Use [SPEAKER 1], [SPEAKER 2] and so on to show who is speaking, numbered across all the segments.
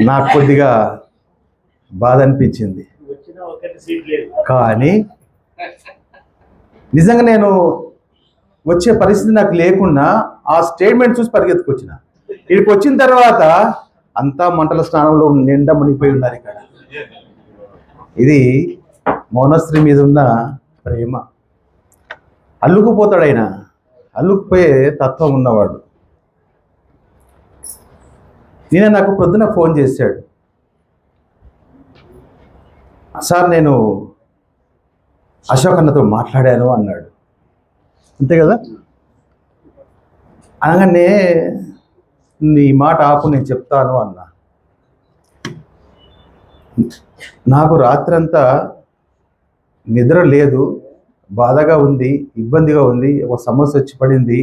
[SPEAKER 1] నాకు కొద్దిగా బాధ అనిపించింది. కానీ నిజంగా నేను వచ్చే పరిస్థితి నాకు లేకుండా ఆ స్టేట్మెంట్ చూసి పరిగెత్తుకొచ్చిన. ఇక్కడికి వచ్చిన తర్వాత అంతా మంటల స్నానంలో నిండా మునిగిపోయి ఉన్నారు. ఇక్కడ ఇది మౌనశ్రీ మీద ఉన్న ప్రేమ. అల్లుకుపోతాడు ఆయన, అల్లుకుపోయే తత్వం ఉన్నవాడు. నేను నాకు పొద్దున ఫోన్ చేశాడు, సార్ నేను అశోక్ అన్నతో మాట్లాడాను అన్నాడు. అంతే కదా. అనగానే నీ మాట ఆపు, నేను చెప్తాను అన్నా. నాకు రాత్రంతా నిద్ర లేదు, బాధగా ఉంది, ఇబ్బందిగా ఉంది, ఒక సమస్య వచ్చి పడింది.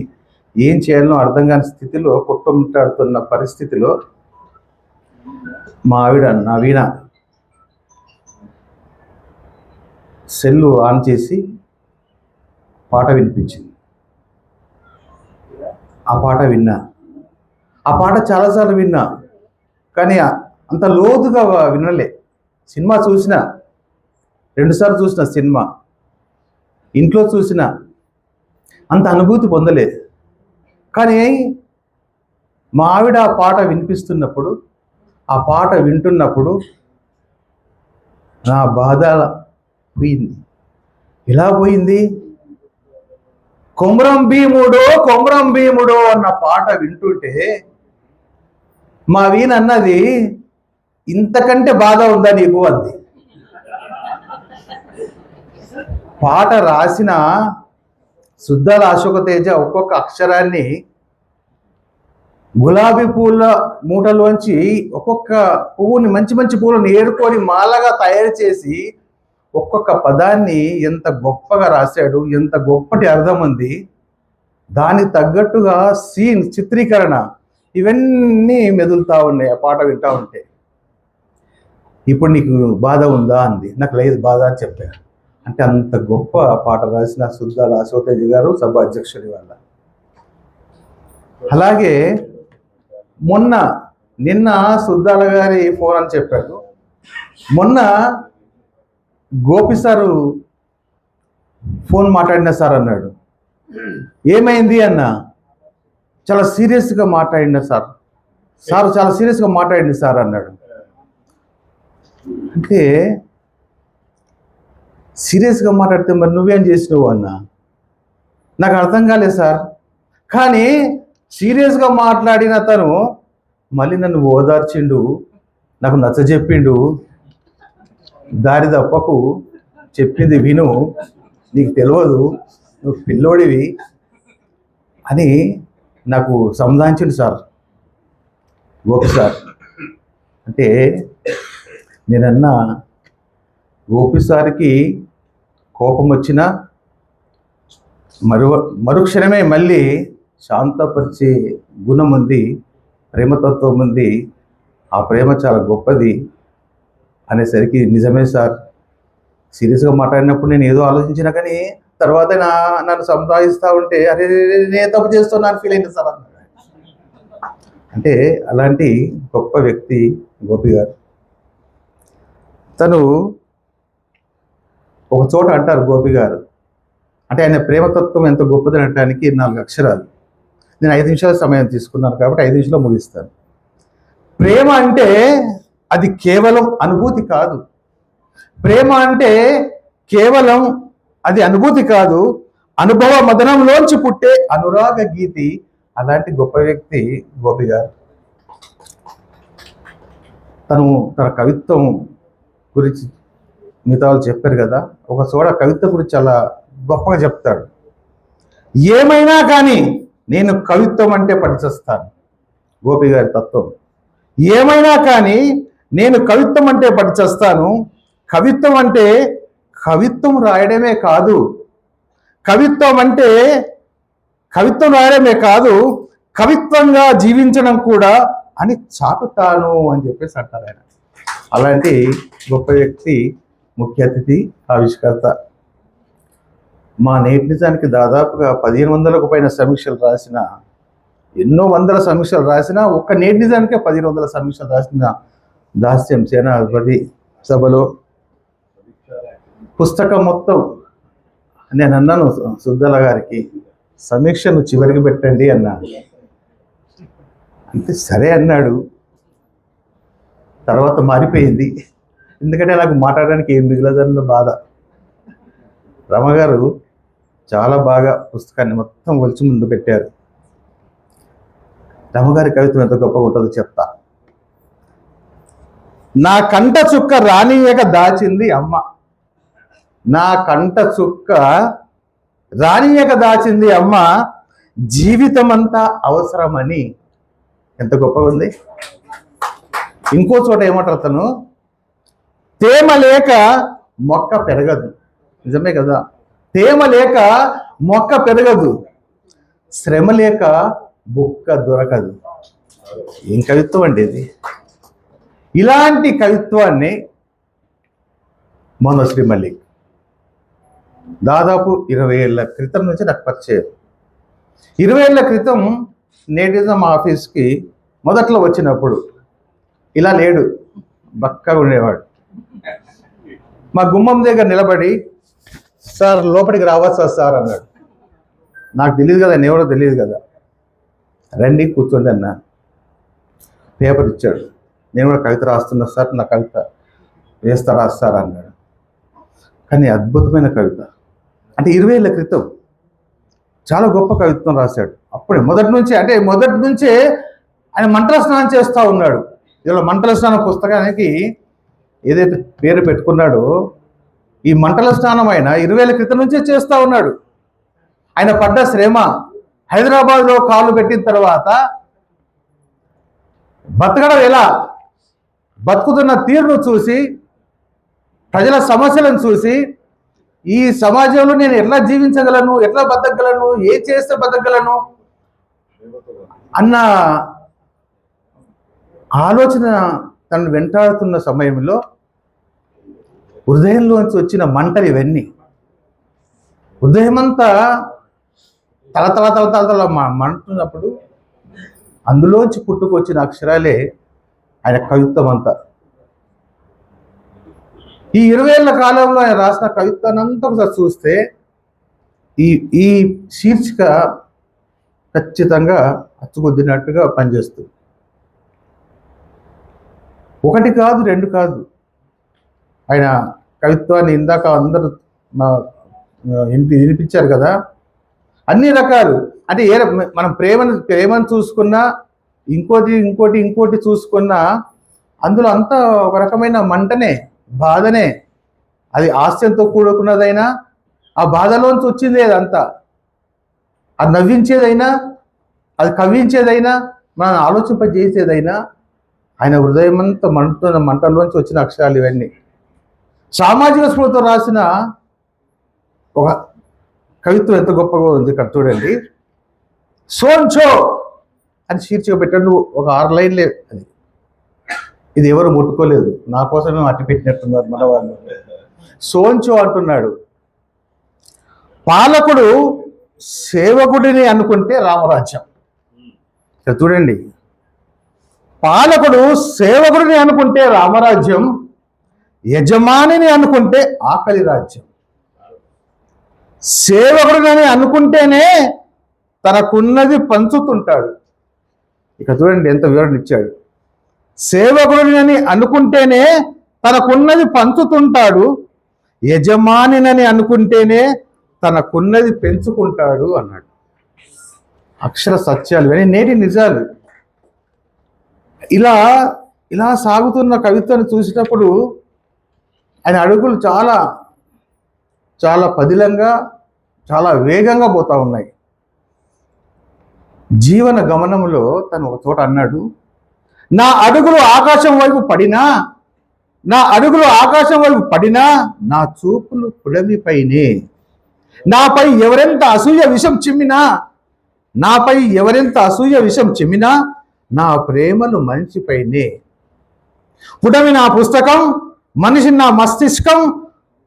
[SPEAKER 1] ఏం చేయాలనో అర్థం కాని స్థితిలో, కొట్టుమిట్టాడుతున్న పరిస్థితిలో మా ఆవిడ నవీన సెల్లు ఆన్ చేసి పాట వినిపించింది. ఆ పాట విన్నా. ఆ పాట చాలాసార్లు విన్నా, కానీ అంత లోతుగా వినలే. సినిమా చూసిన, 2 సార్లు చూసిన సినిమా, ఇంట్లో చూసిన, అంత అనుభూతి పొందలే. కానీ మా ఆవిడ ఆ పాట వినిపిస్తున్నప్పుడు, ఆ పాట వింటున్నప్పుడు నా బాధ పోయింది. ఎలా పోయింది? కొమరం భీముడో కొమరం భీముడో అన్న పాట వింటుంటే మా వీణ అన్నది, ఇంతకంటే బాధ ఉందా నీకు అంది. పాట రాసిన సుద్దాల అశోక తేజ ఒక్కొక్క అక్షరాన్ని గులాబీ పూల మూటలోంచి ఒక్కొక్క పువ్వుని, మంచి మంచి పువ్వులను ఏరుకొని మాలగా తయారు చేసి ఒక్కొక్క పదాన్ని ఎంత గొప్పగా రాశాడు, ఎంత గొప్పటి అర్థం ఉంది. దానికి తగ్గట్టుగా సీన్, చిత్రీకరణ, ఇవన్నీ మెదులుతూ ఉన్నాయి ఆ పాట వింటూ ఉంటే. ఇప్పుడు నీకు బాధ ఉందా అంది. నాకు లేదు బాధ అని చెప్పాను. అంటే అంత గొప్ప పాట రాసిన సుద్దాల అశోక తేజ గారు సభ అధ్యక్షుడి వల్ల. అలాగే నిన్న సుద్దాల గారి ఫోన్ అని చెప్పాడు. మొన్న గోపి సారు ఫోన్ మాట్లాడిన సార్ అన్నాడు. ఏమైంది అన్న? చాలా సీరియస్గా మాట్లాడిన సార్ చాలా సీరియస్గా మాట్లాడింది సార్ అన్నాడు. అంటే సీరియస్గా మాట్లాడితే మరి నువ్వేం చేసినావు అన్న? నాకు అర్థం కాలేదు సార్. కానీ సీరియస్గా మాట్లాడిన తను మళ్ళీ నన్ను ఓదార్చిండు, నాకు నచ్చజెప్పిండు. దారి తప్పకు, చెప్పింది విను, నీకు తెలియదు, నువ్వు పిల్లోడివి అని నాకు సంధానించిండు సార్, గోపి సార్. అంటే నేనన్నా, గోపి సార్కి కోపం వచ్చినా మరుక్షణమే మళ్ళీ శాంతపరిచే గుణం ఉంది, ప్రేమతత్వం ఉంది. ఆ ప్రేమ చాలా గొప్పది అనేసరికి నిజమే సార్. సీరియస్గా మాట్లాడినప్పుడు నేను ఏదో ఆలోచించినా, కానీ తర్వాత నన్ను సంపాదిస్తూ ఉంటే అరే నేను తప్పు చేస్తున్నాను ఫీల్ అయింది సార్ అన్నాడు. అంటే అలాంటి గొప్ప వ్యక్తి గోపి గారు. తను ఒక చోట అంటారు గోపి గారు, అంటే ఆయన ప్రేమతత్వం ఎంత గొప్పదని అనడానికి 4 అక్షరాలు. నేను 5 నిమిషాల సమయం తీసుకున్నాను కాబట్టి 5 నిమిషాలు ముగిస్తాను. ప్రేమ అంటే అది కేవలం అనుభూతి కాదు. ప్రేమ అంటే కేవలం అది అనుభూతి కాదు, అనుభవ మదనంలోంచి పుట్టే అనురాగ గీతి. అలాంటి గొప్ప వ్యక్తి గోపి గారు. తన కవిత్వం గురించి మిగతా వాళ్ళు చెప్పారు కదా, ఒక చోట కవిత్వం గురించి చాలా గొప్పగా చెప్తాడు. ఏమైనా కానీ నేను కవిత్వం అంటే పడిచేస్తాను. గోపి గారి తత్వం. ఏమైనా కానీ నేను కవిత్వం అంటే పడిచేస్తాను. కవిత్వం అంటే కవిత్వం రాయడమే కాదు, కవిత్వంగా జీవించడం కూడా అని చాటుతాను అని చెప్పేసి అంటారు ఆయన. అలాంటి గొప్ప వ్యక్తి, ముఖ్య అతిథి, ఆవిష్కర్త. మా నేటి నిజానికి దాదాపుగా 1500కు పైన సమీక్షలు రాసిన ఎన్నో వందల సమీక్షలు రాసిన ఒక్క నేటి నిజానికే 1500 సమీక్షలు రాసిన దాస్యం సేనాధిపతి సభలో పుస్తకం మొత్తం నేను అన్నాను సుద్దల గారికి, సమీక్షను చివరికి పెట్టండి అన్నా. అంటే సరే అన్నాడు. తర్వాత మారిపోయింది, ఎందుకంటే నాకు మాట్లాడడానికి ఏం మిగలదన్న బాధ. రమగారు చాలా బాగా పుస్తకాన్ని మొత్తం ఒలిచి ముందు పెట్టారు. రమగారి కవిత్వం ఎంత గొప్పగా ఉంటుందో చెప్తా. నా కంట చుక్క రానియక దాచింది అమ్మ, నా కంట చుక్క రానియక దాచింది అమ్మ, జీవితం అంతా అవసరమని. ఎంత గొప్పగా ఉంది. ఇంకో చోట ఏమంటారు తను, తేమ లేక మొక్క పెరగదు. నిజమే కదా, తేమ లేక మొక్క పెరగదు, శ్రమ లేక బుక్క దొరకదు. ఏం కవిత్వం అండి ఇది. ఇలాంటి కవిత్వాన్ని మనోశ్రీ మల్లిక్ దాదాపు 20 ఏళ్ల క్రితం నుంచి నాకు పరిచయం. 20 ఏళ్ల క్రితం నేటిజం ఆఫీస్కి మొదట్లో వచ్చినప్పుడు ఇలా లేడు, బక్కగా ఉండేవాడు. మా గుమ్మం దగ్గర నిలబడి, సార్ లోపలికి రావచ్చా సార్ అన్నాడు. నాకు తెలియదు కదా, నేను ఎవరో తెలియదు కదా. రండి కూర్చోండి అన్నా. పేపర్ ఇచ్చాడు. నేను కూడా కవిత రాస్తున్నా సార్, నా కవిత వేస్తారా సార్ అన్నాడు. కానీ అద్భుతమైన కవిత. అంటే 20 ఏళ్ల క్రితం చాలా గొప్ప కవిత్వం రాశాడు. అప్పుడే మొదటి నుంచే ఆయన మంటల స్నానం చేస్తూ ఉన్నాడు. ఇలా మంటల స్నానం పుస్తకానికి ఏదైతే పేరు పెట్టుకున్నాడో, ఈ మంటల స్నానం ఆయన 20 ఏళ్ల క్రితం నుంచే చేస్తూ ఉన్నాడు. ఆయన పడ్డ శ్రమ, హైదరాబాద్లో కాలు పెట్టిన తర్వాత బతకడం ఎలా, బతుకుతున్న తీరును చూసి, ప్రజల సమస్యలను చూసి, ఈ సమాజంలో నేను ఎట్లా జీవించగలను, ఎట్లా బతకగలను, ఏ చేస్తే బతకగలను అన్న ఆలోచన తను వెంటాడుతున్న సమయంలో హృదయంలోంచి వచ్చిన మంటలు ఇవన్నీ. హృదయమంతా తల మంటున్నప్పుడు అందులోంచి పుట్టుకొచ్చిన అక్షరాలే ఆయన కవిత్వం అంతా. ఈ 20 ఏళ్ల కాలంలో ఆయన రాసిన కవిత్వాన్ని అంతా ఒకసారి చూస్తే ఈ శీర్షిక ఖచ్చితంగా అచ్చుకొద్దినట్టుగా పనిచేస్తుంది. ఒకటి కాదు, రెండు కాదు. ఆయన కవిత్వాన్ని ఇందాక అందరూ వినిపించారు కదా, అన్ని రకాలు. అంటే మనం ప్రేమను చూసుకున్నా, ఇంకోటి చూసుకున్నా, అందులో అంతా ఒక రకమైన మంటనే, బాధనే. అది హాస్యంతో కూడుకున్నదైనా, ఆ బాధలోంచి వచ్చింది అదంతా. అది నవ్వించేదైనా, అది కవ్వించేదైనా, మనం ఆలోచింపజేసేదైనా, ఆయన హృదయం అంతా మంటున్న మంటల్లోంచి వచ్చిన అక్షరాలు ఇవన్నీ. సామాజిక స్పృహతో రాసిన ఒక కవిత్వం ఎంత గొప్పగా ఉంది. ఇక్కడ చూడండి, సోంచో అని శీర్షిక పెట్టండి, ఒక 6 లైన్లే అది. ఇది ఎవరు ముట్టుకోలేదు, నా కోసమే అట్టి పెట్టినట్టున్నారు మన వాళ్ళు. సోంచో అంటున్నాడు, పాలకుడు సేవకుడిని అనుకుంటే రామరాజ్యం. చూడండి, పాలకుడు సేవకుడిని అనుకుంటే రామరాజ్యం, యజమానిని అనుకుంటే ఆకలి రాజ్యం. సేవకుడిని అనుకుంటేనే తనకున్నది పంచుతుంటాడు. ఇక చూడండి ఎంత వివరణ ఇచ్చాడు. సేవకుడిని అనుకుంటేనే తనకున్నది పంచుతుంటాడు, యజమానిని అనుకుంటేనే తనకున్నది పెంచుకుంటాడు అన్నాడు. అక్షర సత్యాలు ఇవన్నీ నేటి నిజాలు. ఇలా సాగుతున్న కవిత్వాన్ని చూసినప్పుడు ఆయన అడుగులు చాలా చాలా పదిలంగా, చాలా వేగంగా పోతా ఉన్నాయి. జీవన గమనంలో తను ఒక చోట అన్నాడు, నా అడుగులు ఆకాశం వైపు పడినా, నా చూపులు పుడమిపైనే. నాపై ఎవరెంత అసూయ విషం చిమ్మినా, నా ప్రేమలు మనిషిపైనే. పుడమి నా పుస్తకం, మనిషి నా మస్తిష్కం,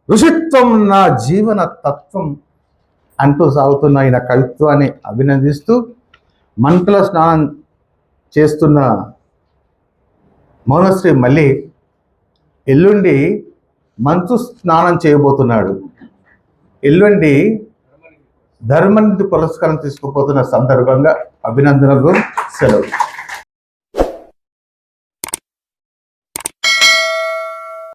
[SPEAKER 1] ఋషిత్వం నా జీవన తత్వం అంటూ సాగుతున్న ఆయన కవిత్వాన్ని అభినందిస్తూ, మంటల స్నానం చేస్తున్న మౌనశ్రీ మళ్ళీ ఎల్లుండి మంచు స్నానం చేయబోతున్నాడు. ఎల్లుండి ధర్మనిధి పురస్కారం తీసుకుపోతున్న సందర్భంగా అభినందనలు, సెలవు.